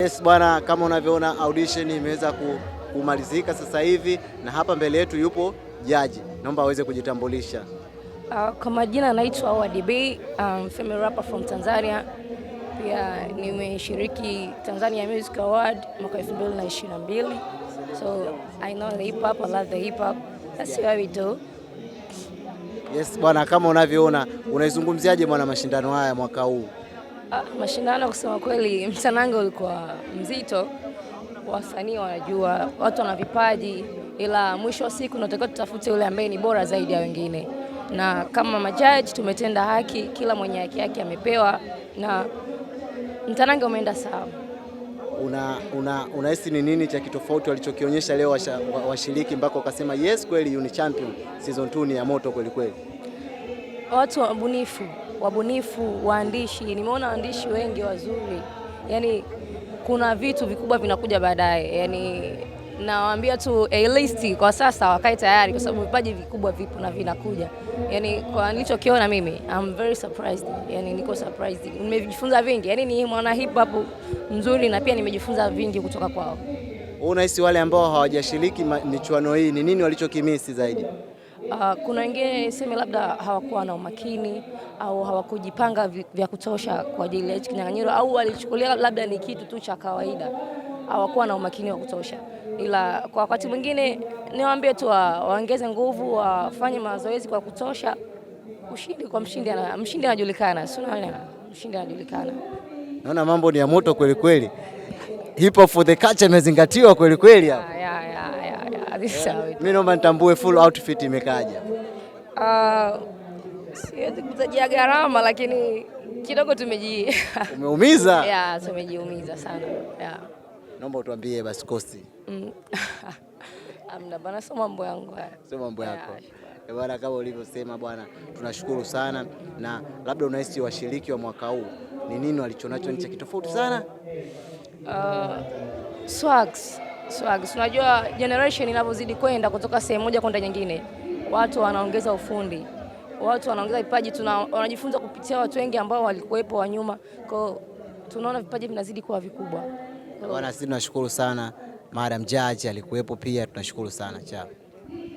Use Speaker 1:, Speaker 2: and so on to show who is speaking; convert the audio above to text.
Speaker 1: Yes bwana, kama unavyoona audition imeweza kumalizika sasa hivi na hapa mbele yetu yupo jaji. Naomba aweze kujitambulisha.
Speaker 2: Kwa majina naitwa Awadi B, female rapper from Tanzania. Pia nimeshiriki Tanzania Music Award mwaka 2022. So I know the hip hop, I love the hip hop. That's what we do.
Speaker 1: Yes bwana, kama unavyoona unaizungumziaje bwana mashindano haya mwaka huu?
Speaker 2: Mashindano kusema kweli mtanange ulikuwa mzito. Wasanii wanajua, watu wana vipaji, ila mwisho wa siku tunatakiwa tutafute yule ambaye ni bora zaidi ya wengine. Na kama majaji tumetenda haki, kila mwenye haki yake amepewa na mtanange umeenda sawa.
Speaker 1: Unahisi ni nini cha kitofauti walichokionyesha leo washiriki mpaka ukasema yes kweli Uni Champion season 2 ni ya moto kweli kweli?
Speaker 2: Watu wabunifu, waandishi, nimeona waandishi wengi wazuri. Yaani kuna vitu vikubwa vinakuja baadaye. Yaani nawaambia tu A-list kwa sasa wakae tayari kwa sababu vipaji vikubwa vipo na vinakuja. Yaani kwa nilichokiona mimi I'm very surprised. Yaani niko surprised. Nimejifunza vingi. Yaani ni mwana hip hop mzuri na pia nimejifunza vingi kutoka kwao.
Speaker 1: Unahisi wale ambao hawajashiriki michuano hii ni nini walichokimisi zaidi?
Speaker 2: Kuna wengine sema labda hawakuwa na umakini au hawakujipanga vya kutosha kwa ajili ya kinyang'anyiro au walichukulia labda ni kitu tu cha kawaida. Hawakuwa na umakini wa kutosha. Ila kwa wakati mwingine niwaambie tu waongeze nguvu, wafanye mazoezi kwa kutosha. Ushindi kwa mshindi anajulikana. Sio mshindi anajulikana.
Speaker 1: Naona mambo ni ya moto kweli kweli. Hip hop for the culture imezingatiwa kweli kweli hapa. Mimi naomba nitambue full outfit imekaja.
Speaker 2: Siwezi kutajia gharama lakini kidogo
Speaker 1: Umeumiza?
Speaker 2: Yeah, tumejiumiza sana. Yeah.
Speaker 1: Naomba utuambie basi kosti.
Speaker 2: Amna bana, sio mambo yangu haya.
Speaker 1: Sio mambo yako. Bwana, kama ulivyosema bwana, tunashukuru sana. Na labda unahisi washiriki wa mwaka huu ni nini walichonacho ni cha kitofauti sana?
Speaker 2: Swags. Unajua generation inavyozidi kwenda kutoka sehemu moja kwenda nyingine, watu wanaongeza ufundi, watu wanaongeza vipaji, wanajifunza kupitia watu wengi ambao walikuwepo wa nyuma. Kwa tunaona vipaji vinazidi kuwa vikubwa.
Speaker 1: Bwana, sisi tunashukuru sana. Madam Judge alikuwepo pia, tunashukuru sana. Chao.